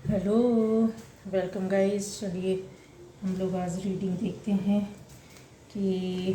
Hello, welcome guys. चलिए हम लोग आज रीडिंग देखते हैं कि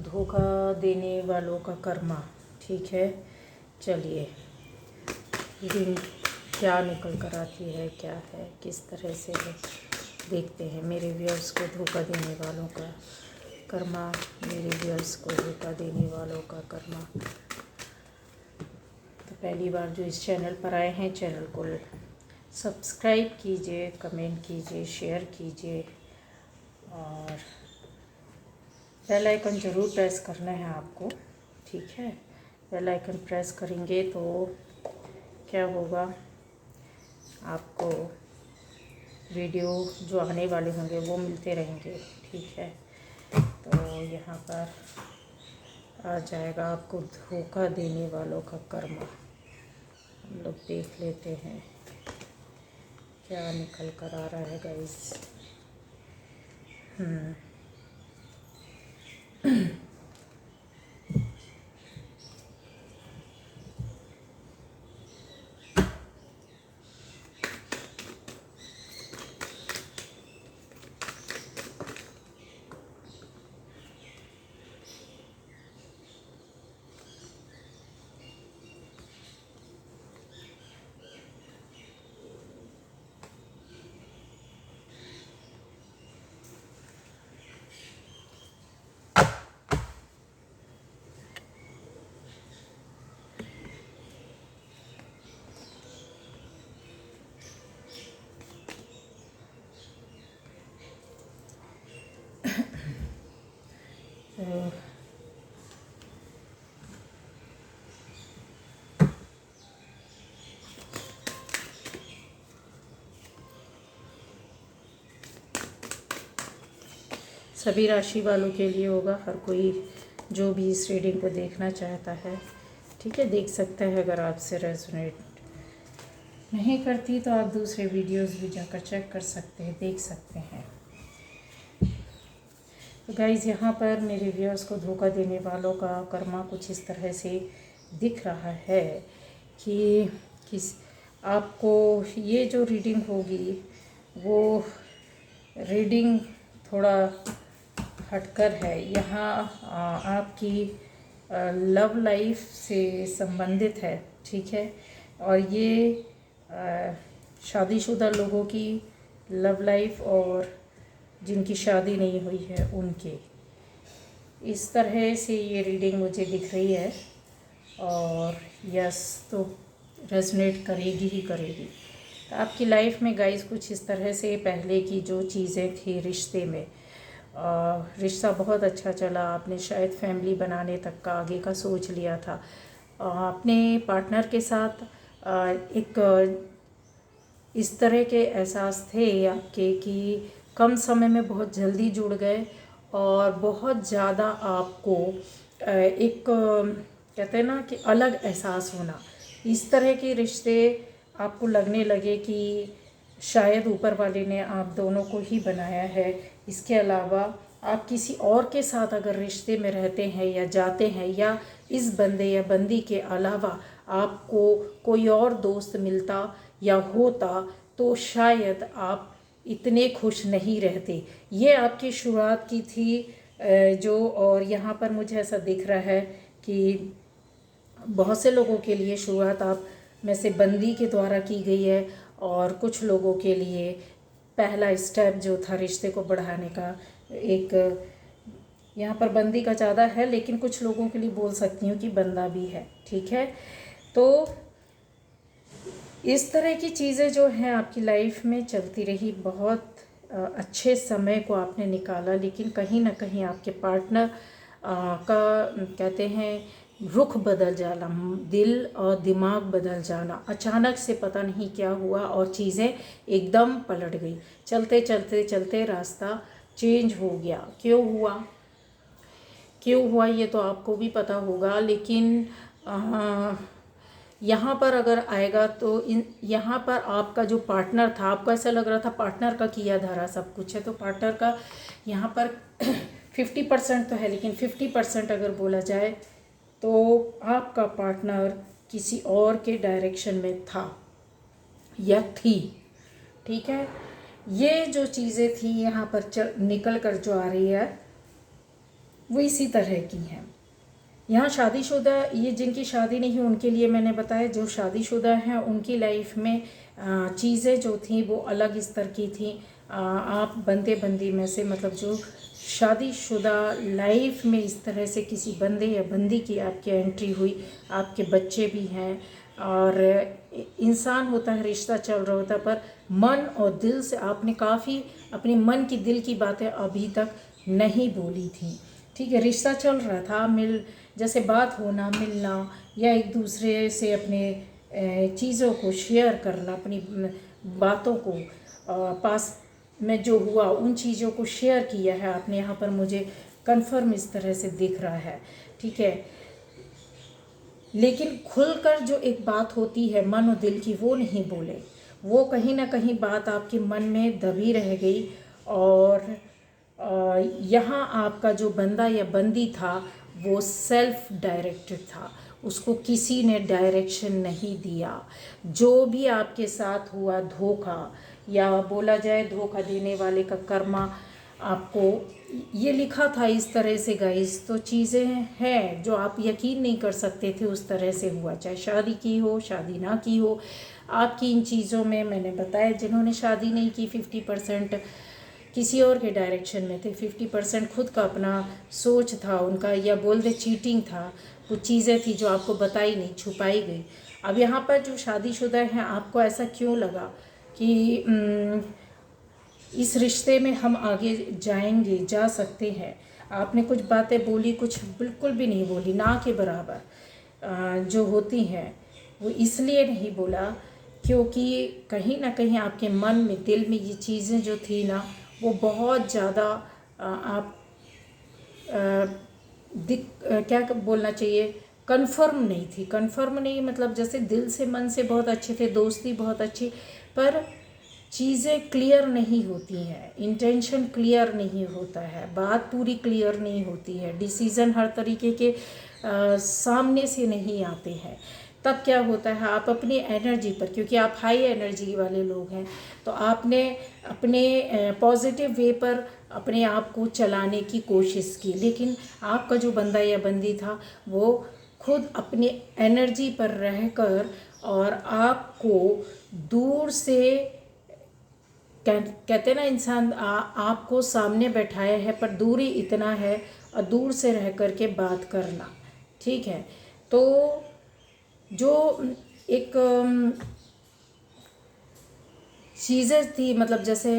धोखा देने वालों का कर्मा। ठीक है, चलिए रीडिंग क्या निकल कर आती है, क्या है, किस तरह से देखते हैं। मेरे व्यूअर्स को धोखा देने वालों का कर्मा, मेरे व्यूअर्स को धोखा देने वालों का कर्मा। तो पहली बार जो इस चैनल पर आए हैं, चैनल को सब्सक्राइब कीजिए, कमेंट कीजिए, शेयर कीजिए और बेल आइकन ज़रूर प्रेस करना है आपको। ठीक है, बेल आइकन प्रेस करेंगे तो क्या होगा, आपको वीडियो जो आने वाले होंगे वो मिलते रहेंगे। ठीक है, तो यहाँ पर आ जाएगा आपको धोखा देने वालों का कर्मा। हम लोग देख लेते हैं क्या निकल कर आ रहा है गाइस। तो सभी राशि वालों के लिए होगा, हर कोई जो भी इस रीडिंग को देखना चाहता है, ठीक है, देख सकता है। अगर आपसे रेजोनेट नहीं करती तो आप दूसरे वीडियोस भी जाकर चेक कर सकते हैं, देख सकते हैं। तो गाइज़, यहाँ पर मेरे व्यूअर्स को धोखा देने वालों का कर्मा कुछ इस तरह से दिख रहा है कि किस आपको ये जो रीडिंग होगी वो रीडिंग थोड़ा हटकर है। यहाँ आपकी लव लाइफ से संबंधित है। ठीक है, और ये शादीशुदा लोगों की लव लाइफ और जिनकी शादी नहीं हुई है उनके, इस तरह से ये रीडिंग मुझे दिख रही है। और यस, तो रेजोनेट करेगी ही करेगी। तो आपकी लाइफ में गाइस कुछ इस तरह से पहले की जो चीज़ें थी रिश्ते में, रिश्ता बहुत अच्छा चला, आपने शायद फैमिली बनाने तक का आगे का सोच लिया था। अपने पार्टनर के साथ एक इस तरह के एहसास थे आपके कि कम समय में बहुत जल्दी जुड़ गए और बहुत ज़्यादा आपको एक कहते हैं ना कि अलग एहसास होना। इस तरह के रिश्ते आपको लगने लगे कि शायद ऊपर वाले ने आप दोनों को ही बनाया है। इसके अलावा आप किसी और के साथ अगर रिश्ते में रहते हैं या जाते हैं, या इस बंदे या बंदी के अलावा आपको कोई और दोस्त मिलता या होता तो शायद आप इतने खुश नहीं रहते। ये आपकी शुरुआत की थी जो, और यहाँ पर मुझे ऐसा दिख रहा है कि बहुत से लोगों के लिए शुरुआत आप में से बंदी के द्वारा की गई है, और कुछ लोगों के लिए पहला स्टेप जो था रिश्ते को बढ़ाने का, एक यहाँ पर बंदी का ज़्यादा है लेकिन कुछ लोगों के लिए बोल सकती हूँ कि बंदा भी है। ठीक है, तो इस तरह की चीज़ें जो हैं आपकी लाइफ में चलती रही। बहुत अच्छे समय को आपने निकाला, लेकिन कहीं ना कहीं आपके पार्टनर का कहते हैं रुख बदल जाना, दिल और दिमाग बदल जाना, अचानक से पता नहीं क्या हुआ और चीज़ें एकदम पलट गई। चलते चलते चलते रास्ता चेंज हो गया। क्यों हुआ ये तो आपको भी पता होगा, लेकिन यहाँ पर अगर आएगा तो यहाँ पर आपका जो पार्टनर था, आपको ऐसा लग रहा था पार्टनर का किया धरा सब कुछ है, तो पार्टनर का यहाँ पर 50% तो है, लेकिन 50% अगर बोला जाए तो आपका पार्टनर किसी और के डायरेक्शन में था। या थी। ठीक है, ये जो चीज़ें थी यहाँ पर निकल कर जो आ रही है वो इसी तरह की हैं। यहाँ शादीशुदा, ये जिनकी शादी नहीं उनके लिए मैंने बताया, जो शादीशुदा हैं उनकी लाइफ में चीज़ें जो थी वो अलग स्तर की थी। आप बंदे बंदी में से, मतलब जो शादीशुदा लाइफ में इस तरह से किसी बंदे या बंदी की आपकी एंट्री हुई, आपके बच्चे भी हैं और इंसान होता है, रिश्ता चल रहा होता है, पर मन और दिल से आपने काफ़ी अपने मन की दिल की बातें अभी तक नहीं बोली थी। ठीक है, रिश्ता चल रहा था, जैसे बात होना, मिलना या एक दूसरे से अपने चीज़ों को शेयर करना, अपनी बातों को पास में जो हुआ उन चीज़ों को शेयर किया है आपने, यहाँ पर मुझे कंफर्म इस तरह से दिख रहा है। ठीक है, लेकिन खुलकर जो एक बात होती है मन और दिल की, वो नहीं बोले, वो कहीं ना कहीं बात आपके मन में दबी रह गई। और यहाँ आपका जो बंदा या बंदी था वो सेल्फ डायरेक्टेड था, उसको किसी ने डायरेक्शन नहीं दिया। जो भी आपके साथ हुआ धोखा, या बोला जाए धोखा देने वाले का कर्मा, आपको ये लिखा था इस तरह से गाइस, तो चीज़ें हैं जो आप यकीन नहीं कर सकते थे उस तरह से हुआ, चाहे शादी की हो शादी ना की हो। आपकी इन चीज़ों में मैंने बताया, जिन्होंने शादी नहीं की 50% किसी और के डायरेक्शन में थे, 50% खुद का अपना सोच था उनका, या बोल दे चीटिंग था, कुछ चीज़ें थी जो आपको बताई नहीं, छुपाई गई। अब यहाँ पर जो शादीशुदा हैं, आपको ऐसा क्यों लगा कि इस रिश्ते में हम आगे जाएंगे, जा सकते हैं? आपने कुछ बातें बोली, कुछ बिल्कुल भी नहीं बोली, ना के बराबर जो होती हैं, वो इसलिए नहीं बोला क्योंकि कहीं ना कहीं आपके मन में, दिल में ये चीज़ें जो थी ना, वो बहुत ज़्यादा आप क्या बोलना चाहिए, कन्फर्म नहीं थी। कन्फर्म नहीं मतलब जैसे दिल से मन से बहुत अच्छे थे, दोस्ती बहुत अच्छी, पर चीज़ें क्लियर नहीं होती हैं, इंटेंशन क्लियर नहीं होता है, बात पूरी क्लियर नहीं होती है, डिसीज़न हर तरीके के सामने से नहीं आते हैं। तब क्या होता है, आप अपनी एनर्जी पर, क्योंकि आप हाई एनर्जी वाले लोग हैं, तो आपने अपने पॉजिटिव वे पर अपने आप को चलाने की कोशिश की, लेकिन आपका जो बंदा या बंदी था वो खुद अपनी एनर्जी पर रहकर और आपको दूर से कहते ना इंसान आपको सामने बैठाया है, पर दूरी इतना है और दूर से रह कर के बात करना। ठीक है, तो जो एक चीज़ें थी, मतलब जैसे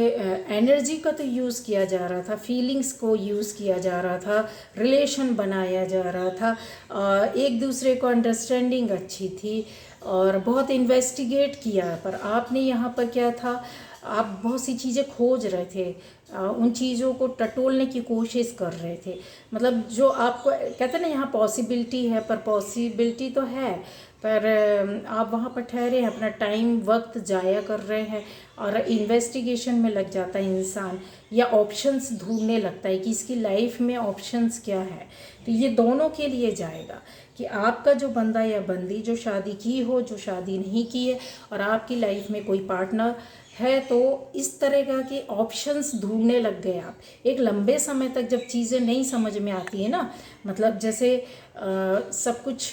एनर्जी का तो यूज़ किया जा रहा था, फीलिंग्स को यूज़ किया जा रहा था, रिलेशन बनाया जा रहा था, एक दूसरे को अंडरस्टैंडिंग अच्छी थी और बहुत इन्वेस्टिगेट किया, पर आपने यहाँ पर क्या था, आप बहुत सी चीज़ें खोज रहे थे, उन चीज़ों को टटोलने की कोशिश कर रहे थे। मतलब जो आपको कहते हैं ना, यहाँ पॉसिबिलिटी है, पर पॉसिबिलिटी तो है, पर आप वहाँ पर ठहरे हैं, अपना टाइम वक्त ज़ाया कर रहे हैं और इन्वेस्टिगेशन में लग जाता है इंसान, या ऑप्शंस ढूंढने लगता है कि इसकी लाइफ में ऑप्शंस क्या है। तो ये दोनों के लिए जाएगा कि आपका जो बंदा या बंदी, जो शादी की हो, जो शादी नहीं की है, और आपकी लाइफ में कोई पार्टनर है, तो इस तरह का कि ऑप्शंस ढूंढने लग गए आप। एक लंबे समय तक जब चीज़ें नहीं समझ में आती है ना, मतलब जैसे सब कुछ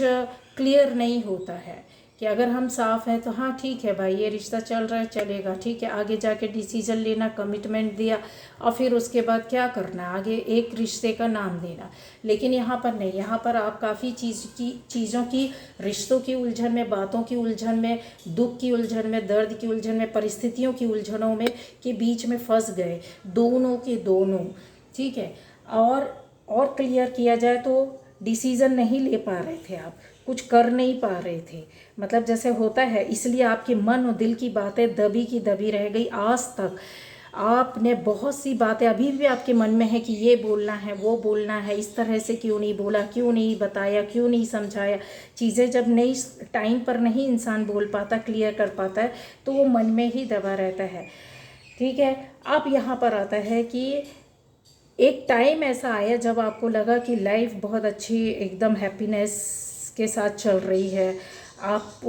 क्लियर नहीं होता है कि अगर हम साफ़ हैं तो हाँ ठीक है भाई, ये रिश्ता चल रहा है, चलेगा, ठीक है, आगे जाके डिसीज़न लेना, कमिटमेंट दिया और फिर उसके बाद क्या करना, आगे एक रिश्ते का नाम देना। लेकिन यहाँ पर नहीं, यहाँ पर आप काफ़ी चीज़ों की, रिश्तों की उलझन में, बातों की उलझन में, दुख की उलझन में, दर्द की उलझन में, परिस्थितियों की उलझनों में के बीच में फंस गए, दोनों के दोनों। ठीक है, और क्लियर किया जाए तो डिसीज़न नहीं ले पा रहे थे आप, कुछ कर नहीं पा रहे थे, मतलब जैसे होता है, इसलिए आपके मन और दिल की बातें दबी की दबी रह गई। आज तक आपने बहुत सी बातें अभी भी आपके मन में है कि ये बोलना है, वो बोलना है, इस तरह से क्यों नहीं बोला, क्यों नहीं बताया, क्यों नहीं समझाया। चीज़ें जब नहीं टाइम पर नहीं इंसान बोल पाता, क्लियर कर पाता है, तो वो मन में ही दबा रहता है। ठीक है, अब यहाँ पर आता है कि एक टाइम ऐसा आया जब आपको लगा कि लाइफ बहुत अच्छी, एकदम हैप्पीनेस के साथ चल रही है, आप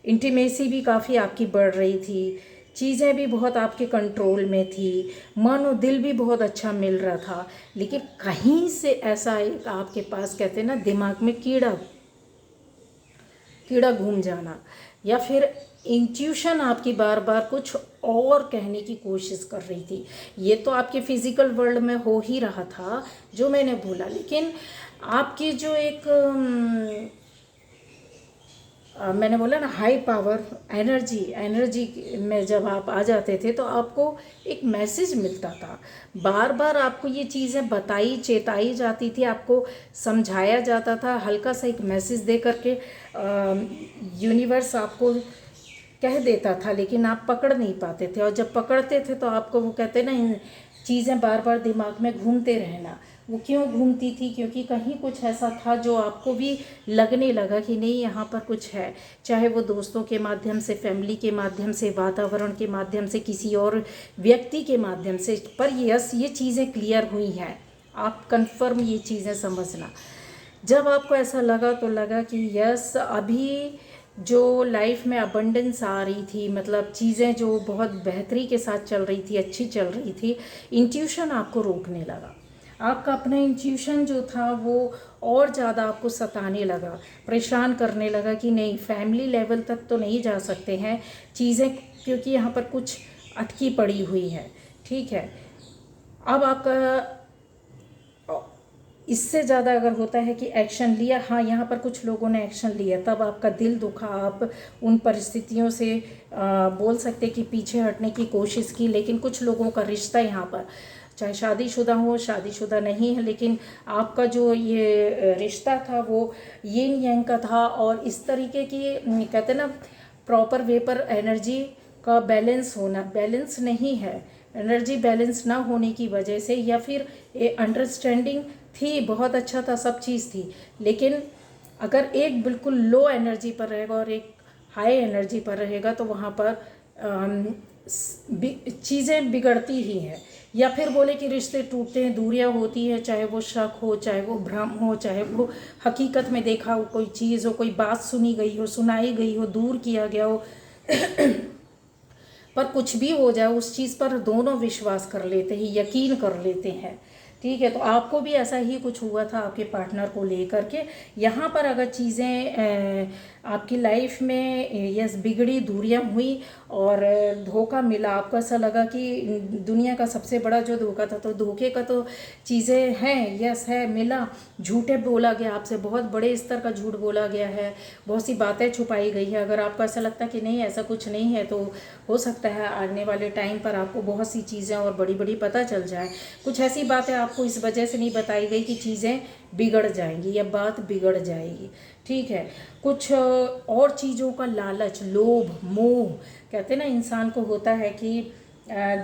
इंटीमेसी भी काफ़ी आपकी बढ़ रही थी, चीज़ें भी बहुत आपके कंट्रोल में थी, मन और दिल भी बहुत अच्छा मिल रहा था। लेकिन कहीं से ऐसा एक आपके पास, कहते हैं ना, दिमाग में कीड़ा घूम जाना, या फिर इंट्यूशन आपकी बार बार कुछ और कहने की कोशिश कर रही थी। ये तो आपके फिज़िकल वर्ल्ड में हो ही रहा था जो मैंने बोला, लेकिन आपकी जो एक मैंने बोला ना, हाई पावर एनर्जी में जब आप आ जाते थे तो आपको एक मैसेज मिलता था। बार बार आपको ये चीज़ें चेताई जाती थी, आपको समझाया जाता था, हल्का सा एक मैसेज दे करके यूनिवर्स आपको कह देता था, लेकिन आप पकड़ नहीं पाते थे। और जब पकड़ते थे तो आपको, वो कहते ना, इन चीज़ें बार बार दिमाग में घूमते रहना। वो क्यों घूमती थी? क्योंकि कहीं कुछ ऐसा था जो आपको भी लगने लगा कि नहीं, यहाँ पर कुछ है। चाहे वो दोस्तों के माध्यम से, फैमिली के माध्यम से, वातावरण के माध्यम से, किसी और व्यक्ति के माध्यम से, पर यस, ये चीज़ें क्लियर हुई हैं। आप कंफर्म ये चीज़ें समझना। जब आपको ऐसा लगा तो लगा कि यस, अभी जो लाइफ में अबंडेंस आ रही थी, मतलब चीज़ें जो बहुत बेहतरी के साथ चल रही थी, अच्छी चल रही थी, इंट्यूशन आपको रोकने लगा। आपका अपना इंट्यूशन जो था वो और ज़्यादा आपको सताने लगा, परेशान करने लगा कि नहीं, फैमिली लेवल तक तो नहीं जा सकते हैं चीज़ें, क्योंकि यहाँ पर कुछ अटकी पड़ी हुई है। ठीक है, अब आपका इससे ज़्यादा अगर होता है कि एक्शन लिया, हाँ, यहाँ पर कुछ लोगों ने एक्शन लिया, तब आपका दिल दुखा, आप उन परिस्थितियों से बोल सकते कि पीछे हटने की कोशिश की। लेकिन कुछ लोगों का रिश्ता यहाँ पर, चाहे शादीशुदा हो, शादीशुदा नहीं है, लेकिन आपका जो ये रिश्ता था वो यिन यांग का था, और इस तरीके की, कहते ना, प्रॉपर वे पर एनर्जी का बैलेंस होना, बैलेंस नहीं है, एनर्जी बैलेंस ना होने की वजह से, या फिर अंडरस्टैंडिंग थी, बहुत अच्छा था, सब चीज़ थी, लेकिन अगर एक बिल्कुल लो एनर्जी पर रहेगा और एक हाई एनर्जी पर रहेगा तो वहाँ पर चीज़ें बिगड़ती ही हैं। या फिर बोले कि रिश्ते टूटते हैं, दूरियां होती है, चाहे वो शक हो, चाहे वो भ्रम हो, चाहे वो हकीकत में देखा हो कोई चीज़ हो, कोई बात सुनी गई हो, सुनाई गई हो, दूर किया गया हो पर कुछ भी हो जाए, उस चीज़ पर दोनों विश्वास कर लेते हैं, यकीन कर लेते हैं। ठीक है, तो आपको भी ऐसा ही कुछ हुआ था आपके पार्टनर को लेकर के। यहाँ पर अगर चीज़ें आपकी लाइफ में यस बिगड़ी, दूरियां हुई और धोखा मिला, आपको ऐसा लगा कि दुनिया का सबसे बड़ा जो धोखा था, तो धोखे का तो चीज़ें हैं, यस है, मिला, झूठे बोला गया आपसे, बहुत बड़े स्तर का झूठ बोला गया है, बहुत सी बातें छुपाई गई है। अगर आपको ऐसा लगता है कि नहीं, ऐसा कुछ नहीं है, तो हो सकता है आने वाले टाइम पर आपको बहुत सी चीज़ें और बड़ी बड़ी पता चल जाए। कुछ ऐसी बातें आपको इस वजह से नहीं बताई गई कि चीज़ें बिगड़ जाएंगी या बात बिगड़ जाएगी। ठीक है, कुछ और चीज़ों का लालच, लोभ, मोह, कहते ना, इंसान को होता है कि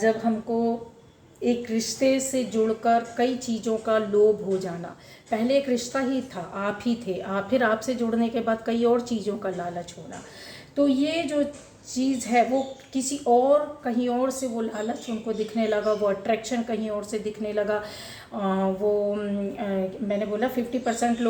जब हमको एक रिश्ते से जुड़कर कई चीज़ों का लोभ हो जाना, पहले एक रिश्ता ही था, आप ही थे, आप, फिर आपसे जुड़ने के बाद कई और चीज़ों का लालच होना, तो ये जो चीज़ है वो किसी और, कहीं और से वो लालच उनको दिखने लगा, वो अट्रैक्शन कहीं और से दिखने लगा। मैंने बोला 50%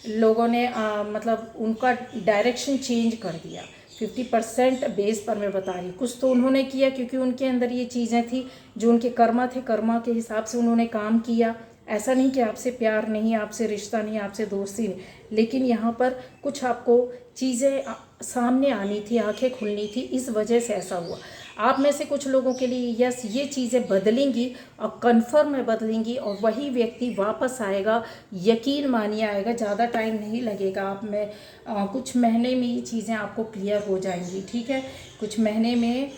लोगों ने मतलब उनका डायरेक्शन चेंज कर दिया। 50% बेस पर मैं बता रही, कुछ तो उन्होंने किया क्योंकि उनके अंदर ये चीज़ें थी जो उनके कर्मा थे, कर्मा के हिसाब से उन्होंने काम किया। ऐसा नहीं कि आपसे प्यार नहीं, आपसे रिश्ता नहीं, आपसे दोस्ती नहीं, लेकिन यहाँ पर कुछ आपको चीज़ें सामने आनी थी, आंखें खुलनी थी, इस वजह से ऐसा हुआ। आप में से कुछ लोगों के लिए यस, ये चीज़ें बदलेंगी और कन्फर्म में बदलेंगी, और वही व्यक्ति वापस आएगा, यकीन मानिए आएगा, ज़्यादा टाइम नहीं लगेगा। आप में कुछ महीने में ये चीज़ें आपको क्लियर हो जाएंगी। ठीक है, कुछ महीने में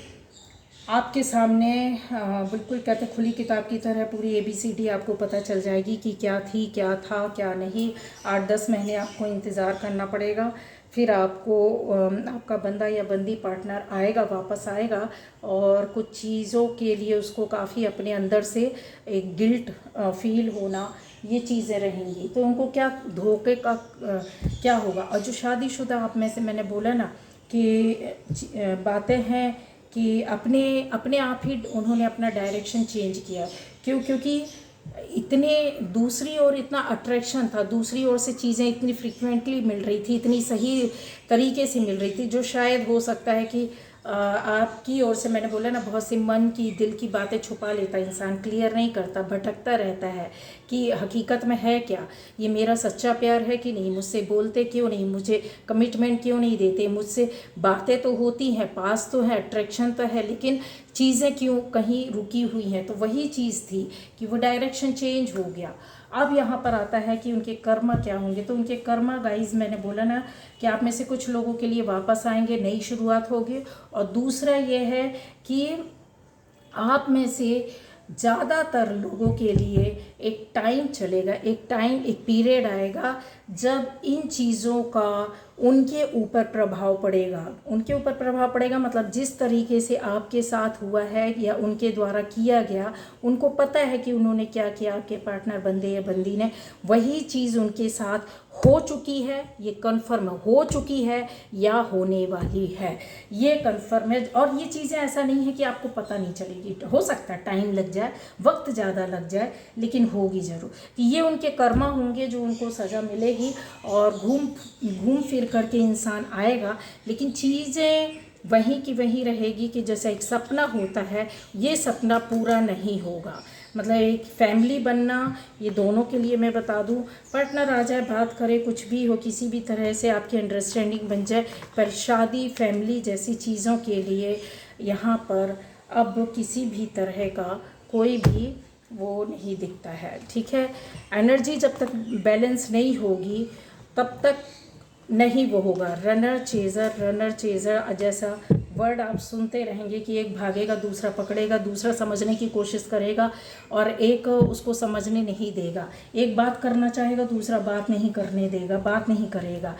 आपके सामने बिल्कुल, कहते खुली किताब की तरह पूरी ABCD आपको पता चल जाएगी कि क्या थी, क्या था, क्या नहीं। 8-10 महीने आपको इंतज़ार करना पड़ेगा, फिर आपको आपका बंदा या बंदी पार्टनर आएगा, वापस आएगा, और कुछ चीज़ों के लिए उसको काफ़ी अपने अंदर से एक गिल्ट फील होना, ये चीज़ें रहेंगी। तो उनको क्या धोखे का क्या होगा। और जो शादीशुदा आप में से, मैंने बोला ना कि बातें हैं कि अपने आप ही उन्होंने अपना डायरेक्शन चेंज किया। क्यों? क्योंकि इतने दूसरी ओर इतना अट्रैक्शन था, दूसरी ओर से चीज़ें इतनी फ्रिक्वेंटली मिल रही थी, इतनी सही तरीके से मिल रही थी, जो शायद हो सकता है कि आपकी ओर से, मैंने बोला ना, बहुत सी मन की दिल की बातें छुपा लेता इंसान, क्लियर नहीं करता, भटकता रहता है कि हकीकत में है क्या, ये मेरा सच्चा प्यार है कि नहीं, मुझसे बोलते क्यों नहीं, मुझे कमिटमेंट क्यों नहीं देते, मुझसे बातें तो होती हैं, पास तो है, अट्रैक्शन तो है, लेकिन चीज़ें क्यों कहीं रुकी हुई हैं। तो वही चीज़ थी कि वो डायरेक्शन चेंज हो गया। अब यहाँ पर आता है कि उनके कर्म क्या होंगे। तो उनके कर्म गाइज, मैंने बोला ना कि आप में से कुछ लोगों के लिए वापस आएंगे, नई शुरुआत होगी। और दूसरा ये है कि आप में से ज़्यादातर लोगों के लिए एक टाइम चलेगा, एक पीरियड आएगा जब इन चीज़ों का उनके ऊपर प्रभाव पड़ेगा। उनके ऊपर प्रभाव पड़ेगा मतलब जिस तरीके से आपके साथ हुआ है या उनके द्वारा किया गया, उनको पता है कि उन्होंने क्या किया, आपके पार्टनर बंदे या बंदी ने, वही चीज़ उनके साथ हो चुकी है, ये कन्फर्म हो चुकी है या होने वाली है, ये कन्फर्म है। और ये चीज़ें ऐसा नहीं है कि आपको पता नहीं चलेगी, हो सकता है टाइम लग जाए, वक्त ज़्यादा लग जाए, लेकिन होगी ज़रूर। कि ये उनके कर्मा होंगे जो उनको सज़ा मिलेगी और घूम फिर करके इंसान आएगा, लेकिन चीज़ें वहीं की वहीं रहेगी कि जैसा एक सपना होता है, ये सपना पूरा नहीं होगा। मतलब एक फैमिली बनना, ये दोनों के लिए मैं बता दूं, पार्टनर आ जाए, बात करे, कुछ भी हो, किसी भी तरह से आपकी अंडरस्टैंडिंग बन जाए, पर शादी फैमिली जैसी चीज़ों के लिए यहाँ पर अब किसी भी तरह का कोई भी वो नहीं दिखता है। ठीक है, एनर्जी जब तक बैलेंस नहीं होगी तब तक नहीं वो होगा। रनर चेज़र जैसा वर्ड आप सुनते रहेंगे कि एक भागेगा, दूसरा पकड़ेगा, दूसरा समझने की कोशिश करेगा और एक उसको समझने नहीं देगा। एक बात करना चाहेगा, दूसरा बात नहीं करने देगा, बात नहीं करेगा।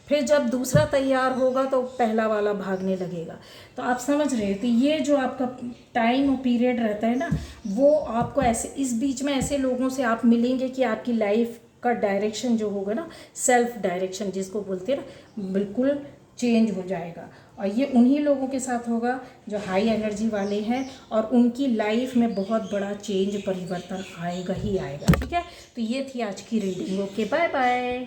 फिर जब दूसरा तैयार होगा तो पहला वाला भागने लगेगा। तो आप समझ रहे हो, तो ये जो आपका टाइम और पीरियड रहता है ना, वो आपको ऐसे, इस बीच में ऐसे लोगों से आप मिलेंगे कि आपकी लाइफ का डायरेक्शन जो होगा ना, सेल्फ डायरेक्शन जिसको बोलते हैं ना, बिल्कुल चेंज हो जाएगा। और ये उन्हीं लोगों के साथ होगा जो हाई एनर्जी वाले हैं और उनकी लाइफ में बहुत बड़ा चेंज, परिवर्तन आएगा ही आएगा। ठीक है, तो ये थी आज की रीडिंग। Okay, bye bye.